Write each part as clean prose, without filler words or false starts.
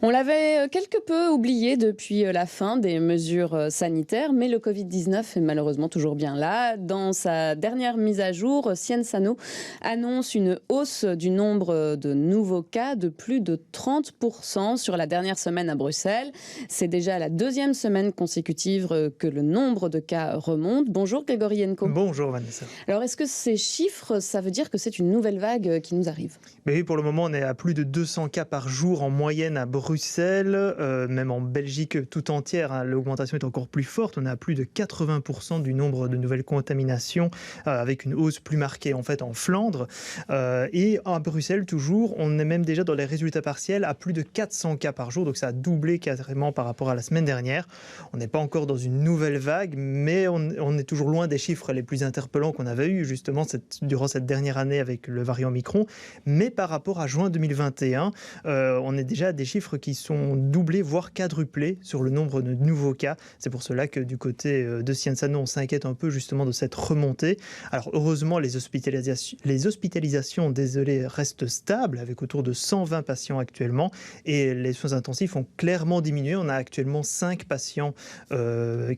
On l'avait quelque peu oublié depuis la fin des mesures sanitaires, mais le Covid-19 est malheureusement toujours bien là. Dans sa dernière mise à jour, Sciences Ano annonce une hausse du nombre de nouveaux cas de plus de 30% sur la dernière semaine à Bruxelles. C'est déjà la deuxième semaine consécutive que le nombre de cas remonte. Bonjour Grégory Henco. Bonjour Vanessa. Alors est-ce que ces chiffres, ça veut dire que c'est une nouvelle vague qui nous arrive ? Mais oui, pour le moment, on est à plus de 200 cas par jour en moyenne à Bruxelles, même en Belgique tout entière, hein, l'augmentation est encore plus forte. On est à plus de 80% du nombre de nouvelles contaminations, avec une hausse plus marquée en fait en Flandre. Et à Bruxelles, toujours, on est même déjà dans les résultats partiels à plus de 400 cas par jour, donc ça a doublé carrément par rapport à la semaine dernière. On n'est pas encore dans une nouvelle vague, mais on est toujours loin des chiffres les plus interpellants qu'on avait eu justement durant cette dernière année avec le variant Omicron. Mais par rapport à juin 2021, on est déjà à des chiffres qui sont doublés, voire quadruplés sur le nombre de nouveaux cas. C'est pour cela que du côté de Sciences Ano, on s'inquiète un peu justement de cette remontée. Alors heureusement, les hospitalisations restent stables, avec autour de 120 patients actuellement, et les soins intensifs ont clairement diminué. On a actuellement 5 patients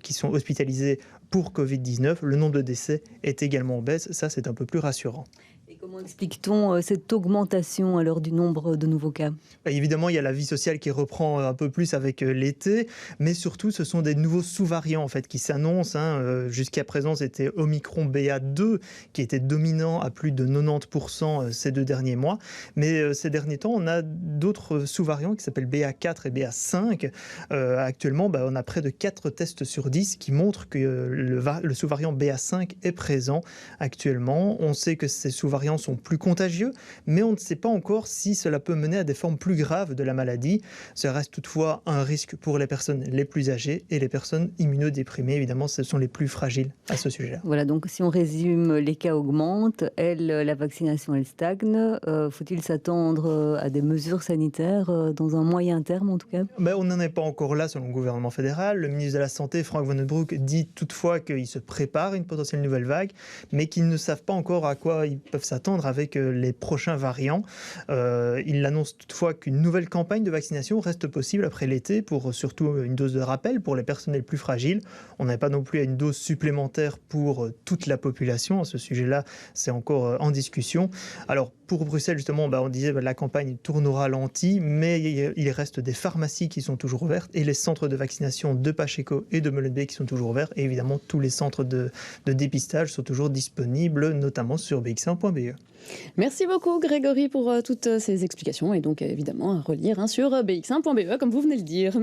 qui sont hospitalisés pour Covid-19. Le nombre de décès est également en baisse. Ça, c'est un peu plus rassurant. Et comment explique-t-on cette augmentation alors du nombre de nouveaux cas ? Évidemment, il y a la vie sociale qui reprend un peu plus avec l'été, mais surtout, ce sont des nouveaux sous-variants en fait, qui s'annoncent. Jusqu'à présent, c'était Omicron BA2 qui était dominant à plus de 90% ces 2 derniers mois. Mais ces derniers temps, on a d'autres sous-variants qui s'appellent BA4 et BA5. Actuellement, on a près de 4 tests sur 10 qui montrent que le sous-variant BA5 est présent actuellement. On sait que ces sous-variants sont plus contagieux, mais on ne sait pas encore si cela peut mener à des formes plus graves de la maladie. Ça reste toutefois un risque pour les personnes les plus âgées et les personnes immunodéprimées. Évidemment, ce sont les plus fragiles à ce sujet-là. Voilà, donc si on résume, les cas augmentent, la vaccination, elle stagne. Faut-il s'attendre à des mesures sanitaires dans un moyen terme en tout cas ? On n'en est pas encore là selon le gouvernement fédéral. Le ministre de la Santé, Frank Van den Broek, dit toutefois qu'il se prépare à une potentielle nouvelle vague, mais qu'ils ne savent pas encore à quoi ils peuvent s'attendre avec les prochains variants. Il annonce toutefois qu'une nouvelle campagne de vaccination reste possible après l'été pour surtout une dose de rappel pour les personnes les plus fragiles. On n'est pas non plus à une dose supplémentaire pour toute la population. À ce sujet-là, c'est encore en discussion. Alors pour Bruxelles, justement, on disait que la campagne tourne au ralenti, mais il reste des pharmacies qui sont toujours ouvertes et les centres de vaccination de Pacheco et de Molenbeek qui sont toujours ouverts. Et évidemment, tous les centres de dépistage sont toujours disponibles, notamment sur bx1.be. Merci beaucoup Grégory pour toutes ces explications et donc évidemment à relire sur bx1.be comme vous venez de le dire.